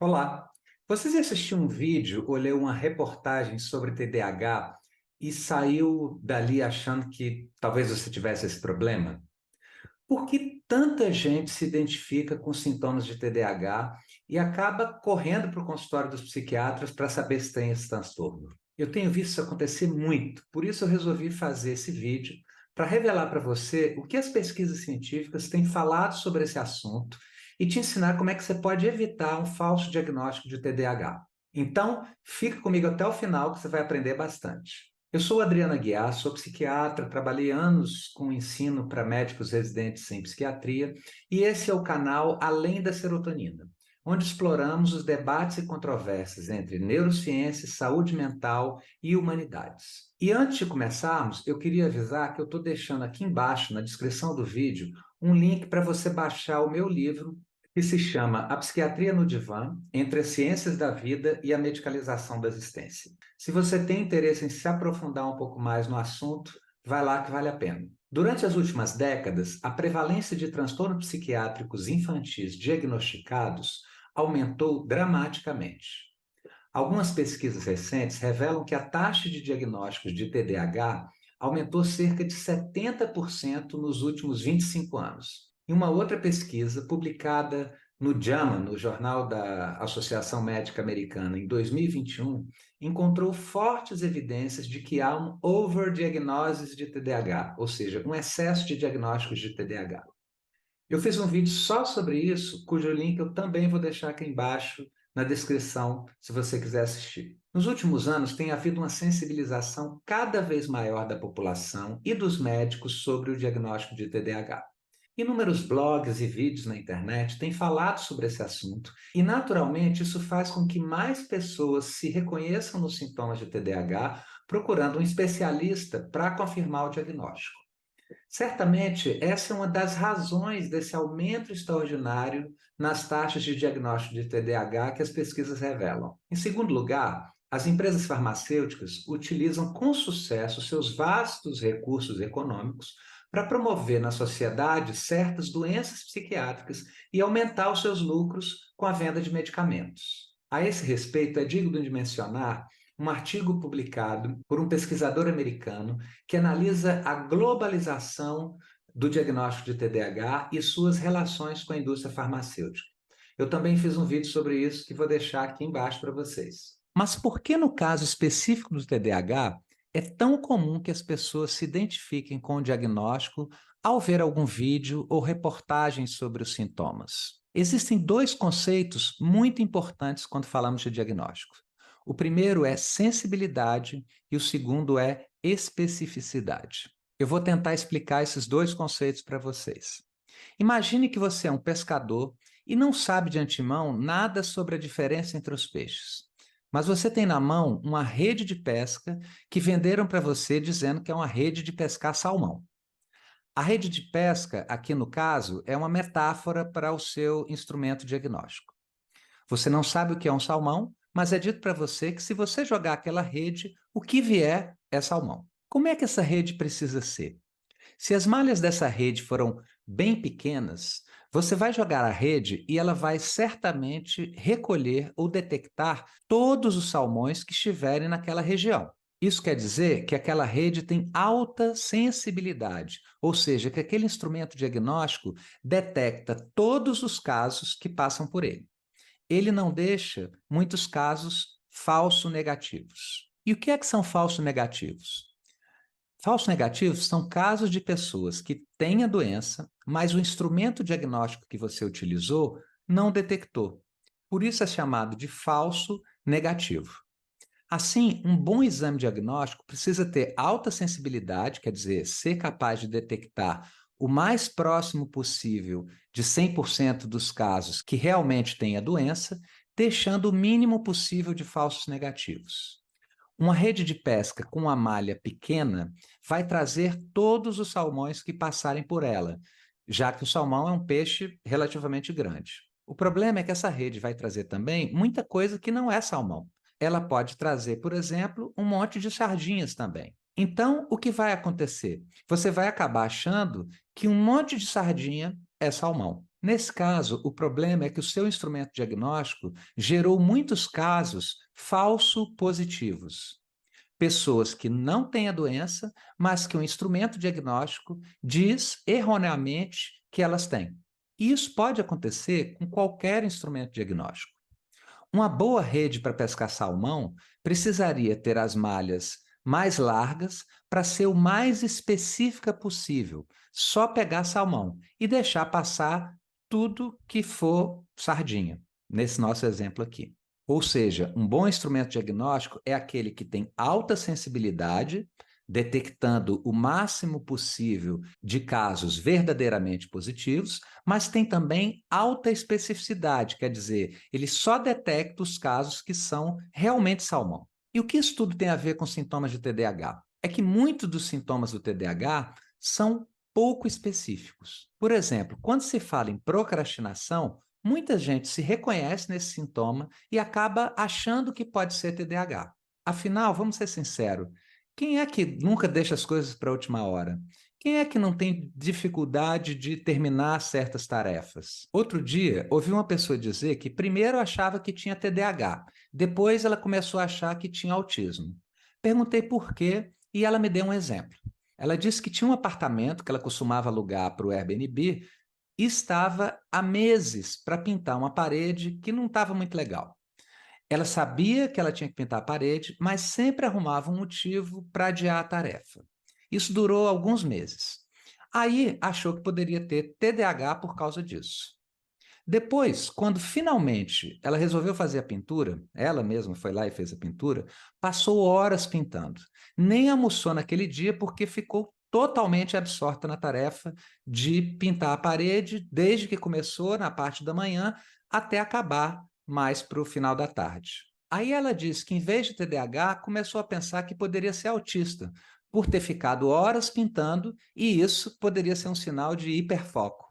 Olá, você já assistiu um vídeo ou leu uma reportagem sobre TDAH e saiu dali achando que talvez você tivesse esse problema? Por que tanta gente se identifica com sintomas de TDAH e acaba correndo para o consultório dos psiquiatras para saber se tem esse transtorno? Eu tenho visto isso acontecer muito, por isso eu resolvi fazer esse vídeo para revelar para você o que as pesquisas científicas têm falado sobre esse assunto e te ensinar como é que você pode evitar um falso diagnóstico de TDAH. Então, fica comigo até o final que você vai aprender bastante. Eu sou Adriana Guiar, sou psiquiatra, trabalhei anos com ensino para médicos residentes em psiquiatria e esse é o canal Além da Serotonina, onde exploramos os debates e controvérsias entre neurociência, saúde mental e humanidades. E antes de começarmos, eu queria avisar que eu estou deixando aqui embaixo, na descrição do vídeo, um link para você baixar o meu livro que se chama A Psiquiatria no Divã, entre as ciências da vida e a medicalização da existência. Se você tem interesse em se aprofundar um pouco mais no assunto, vai lá que vale a pena. Durante as últimas décadas, a prevalência de transtornos psiquiátricos infantis diagnosticados aumentou dramaticamente. Algumas pesquisas recentes revelam que a taxa de diagnósticos de TDAH aumentou cerca de 70% nos últimos 25 anos. Em uma outra pesquisa, publicada no JAMA, no Jornal da Associação Médica Americana, em 2021, encontrou fortes evidências de que há um overdiagnose de TDAH, ou seja, um excesso de diagnósticos de TDAH. Eu fiz um vídeo só sobre isso, cujo link eu também vou deixar aqui embaixo na descrição, se você quiser assistir. Nos últimos anos, tem havido uma sensibilização cada vez maior da população e dos médicos sobre o diagnóstico de TDAH. Inúmeros blogs e vídeos na internet têm falado sobre esse assunto e, naturalmente, isso faz com que mais pessoas se reconheçam nos sintomas de TDAH, procurando um especialista para confirmar o diagnóstico. Certamente, essa é uma das razões desse aumento extraordinário nas taxas de diagnóstico de TDAH que as pesquisas revelam. Em segundo lugar, as empresas farmacêuticas utilizam com sucesso seus vastos recursos econômicos para promover na sociedade certas doenças psiquiátricas e aumentar os seus lucros com a venda de medicamentos. A esse respeito, é digno de mencionar um artigo publicado por um pesquisador americano que analisa a globalização do diagnóstico de TDAH e suas relações com a indústria farmacêutica. Eu também fiz um vídeo sobre isso que vou deixar aqui embaixo para vocês. Mas por que no caso específico do TDAH é tão comum que as pessoas se identifiquem com o diagnóstico ao ver algum vídeo ou reportagem sobre os sintomas? Existem dois conceitos muito importantes quando falamos de diagnóstico. O primeiro é sensibilidade e o segundo é especificidade. Eu vou tentar explicar esses dois conceitos para vocês. Imagine que você é um pescador e não sabe de antemão nada sobre a diferença entre os peixes. Mas você tem na mão uma rede de pesca que venderam para você dizendo que é uma rede de pescar salmão. A rede de pesca, aqui no caso, é uma metáfora para o seu instrumento diagnóstico. Você não sabe o que é um salmão, mas é dito para você que se você jogar aquela rede, o que vier é salmão. Como é que essa rede precisa ser? Se as malhas dessa rede foram bem pequenas, você vai jogar a rede e ela vai certamente recolher ou detectar todos os salmões que estiverem naquela região. Isso quer dizer que aquela rede tem alta sensibilidade, ou seja, que aquele instrumento diagnóstico detecta todos os casos que passam por ele. Ele não deixa muitos casos falso negativos. E o que é que são falso negativos? Falsos negativos são casos de pessoas que têm a doença, mas o instrumento diagnóstico que você utilizou não detectou. Por isso é chamado de falso negativo. Assim, um bom exame diagnóstico precisa ter alta sensibilidade, quer dizer, ser capaz de detectar o mais próximo possível de 100% dos casos que realmente têm a doença, deixando o mínimo possível de falsos negativos. Uma rede de pesca com uma malha pequena vai trazer todos os salmões que passarem por ela, já que o salmão é um peixe relativamente grande. O problema é que essa rede vai trazer também muita coisa que não é salmão. Ela pode trazer, por exemplo, um monte de sardinhas também. Então, o que vai acontecer? Você vai acabar achando que um monte de sardinha é salmão. Nesse caso, o problema é que o seu instrumento diagnóstico gerou muitos casos falso positivos. Pessoas que não têm a doença, mas que o instrumento diagnóstico diz erroneamente que elas têm. E isso pode acontecer com qualquer instrumento diagnóstico. Uma boa rede para pescar salmão precisaria ter as malhas mais largas para ser o mais específica possível, só pegar salmão e deixar passar tudo que for sardinha, nesse nosso exemplo aqui. Ou seja, um bom instrumento diagnóstico é aquele que tem alta sensibilidade, detectando o máximo possível de casos verdadeiramente positivos, mas tem também alta especificidade, quer dizer, ele só detecta os casos que são realmente salmão. E o que isso tudo tem a ver com sintomas de TDAH? É que muitos dos sintomas do TDAH são pouco específicos. Por exemplo, quando se fala em procrastinação, muita gente se reconhece nesse sintoma e acaba achando que pode ser TDAH. Afinal, vamos ser sinceros, quem é que nunca deixa as coisas para a última hora? Quem é que não tem dificuldade de terminar certas tarefas? Outro dia, ouvi uma pessoa dizer que primeiro achava que tinha TDAH, depois ela começou a achar que tinha autismo. Perguntei por quê e ela me deu um exemplo. Ela disse que tinha um apartamento que ela costumava alugar para o Airbnb e estava há meses para pintar uma parede que não estava muito legal. Ela sabia que ela tinha que pintar a parede, mas sempre arrumava um motivo para adiar a tarefa. Isso durou alguns meses. Aí achou que poderia ter TDAH por causa disso. Depois, quando finalmente ela resolveu fazer a pintura, ela mesma foi lá e fez a pintura, passou horas pintando. Nem almoçou naquele dia porque ficou totalmente absorta na tarefa de pintar a parede, desde que começou na parte da manhã até acabar mais para o final da tarde. Aí ela disse que, em vez de TDAH, começou a pensar que poderia ser autista, por ter ficado horas pintando, e isso poderia ser um sinal de hiperfoco.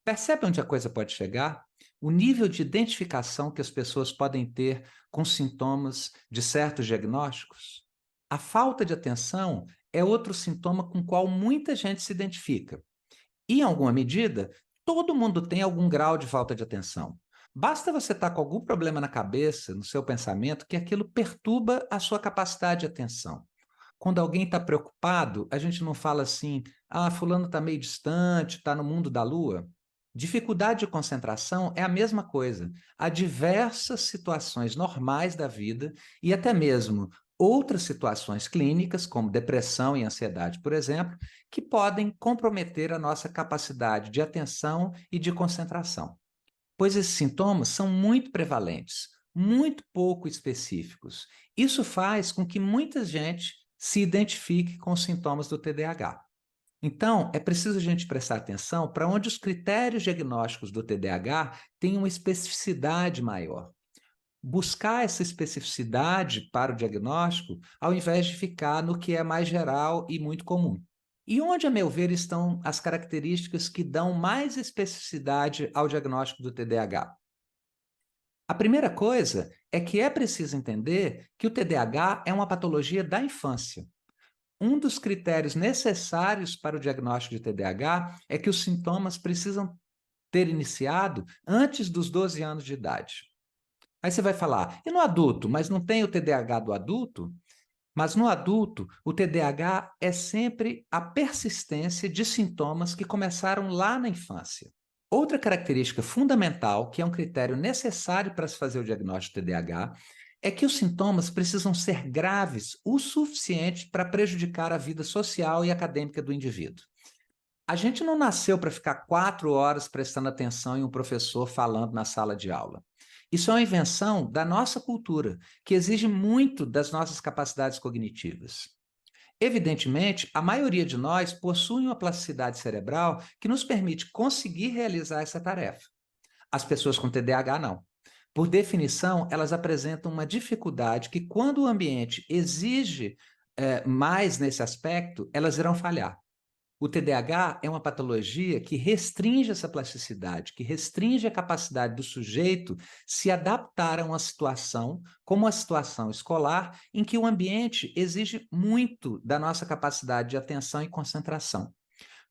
Percebe onde a coisa pode chegar? O nível de identificação que as pessoas podem ter com sintomas de certos diagnósticos? A falta de atenção é outro sintoma com o qual muita gente se identifica. E, em alguma medida, todo mundo tem algum grau de falta de atenção. Basta você estar com algum problema na cabeça, no seu pensamento, que aquilo perturba a sua capacidade de atenção. Quando alguém está preocupado, a gente não fala assim, fulano está meio distante, está no mundo da lua. Dificuldade de concentração é a mesma coisa. Há diversas situações normais da vida e até mesmo outras situações clínicas, como depressão e ansiedade, por exemplo, que podem comprometer a nossa capacidade de atenção e de concentração. Pois esses sintomas são muito prevalentes, muito pouco específicos. Isso faz com que muita gente se identifique com os sintomas do TDAH. Então, é preciso a gente prestar atenção para onde os critérios diagnósticos do TDAH têm uma especificidade maior. Buscar essa especificidade para o diagnóstico, ao invés de ficar no que é mais geral e muito comum. E onde, a meu ver, estão as características que dão mais especificidade ao diagnóstico do TDAH? A primeira coisa é que é preciso entender que o TDAH é uma patologia da infância. Um dos critérios necessários para o diagnóstico de TDAH é que os sintomas precisam ter iniciado antes dos 12 anos de idade. Aí você vai falar, e no adulto? Mas não tem o TDAH do adulto? Mas no adulto, o TDAH é sempre a persistência de sintomas que começaram lá na infância. Outra característica fundamental, que é um critério necessário para se fazer o diagnóstico de TDAH, é que os sintomas precisam ser graves o suficiente para prejudicar a vida social e acadêmica do indivíduo. A gente não nasceu para ficar 4 horas prestando atenção em um professor falando na sala de aula. Isso é uma invenção da nossa cultura, que exige muito das nossas capacidades cognitivas. Evidentemente, a maioria de nós possui uma plasticidade cerebral que nos permite conseguir realizar essa tarefa. As pessoas com TDAH não. Por definição, elas apresentam uma dificuldade que, quando o ambiente exige mais nesse aspecto, elas irão falhar. O TDAH é uma patologia que restringe essa plasticidade, que restringe a capacidade do sujeito se adaptar a uma situação, como a situação escolar, em que o ambiente exige muito da nossa capacidade de atenção e concentração.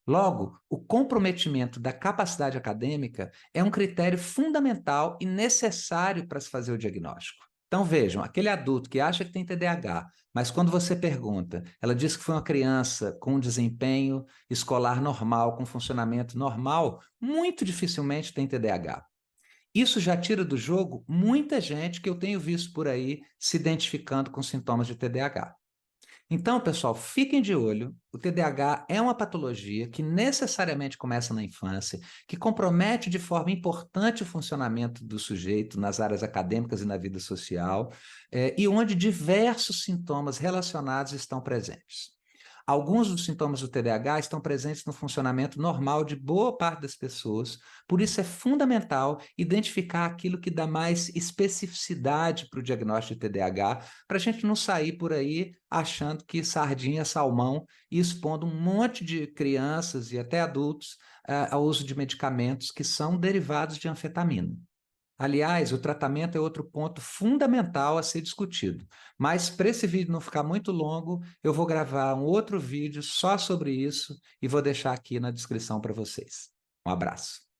Logo, o comprometimento da capacidade acadêmica é um critério fundamental e necessário para se fazer o diagnóstico. Então, vejam, aquele adulto que acha que tem TDAH, mas quando você pergunta, ela diz que foi uma criança com um desempenho escolar normal, com funcionamento normal, muito dificilmente tem TDAH. Isso já tira do jogo muita gente que eu tenho visto por aí se identificando com sintomas de TDAH. Então, pessoal, fiquem de olho. O TDAH é uma patologia que necessariamente começa na infância, que compromete de forma importante o funcionamento do sujeito nas áreas acadêmicas e na vida social, e onde diversos sintomas relacionados estão presentes. Alguns dos sintomas do TDAH estão presentes no funcionamento normal de boa parte das pessoas, por isso é fundamental identificar aquilo que dá mais especificidade para o diagnóstico de TDAH, para a gente não sair por aí achando que sardinha é salmão e expondo um monte de crianças e até adultos ao uso de medicamentos que são derivados de anfetamina. Aliás, o tratamento é outro ponto fundamental a ser discutido. Mas para esse vídeo não ficar muito longo, eu vou gravar um outro vídeo só sobre isso e vou deixar aqui na descrição para vocês. Um abraço.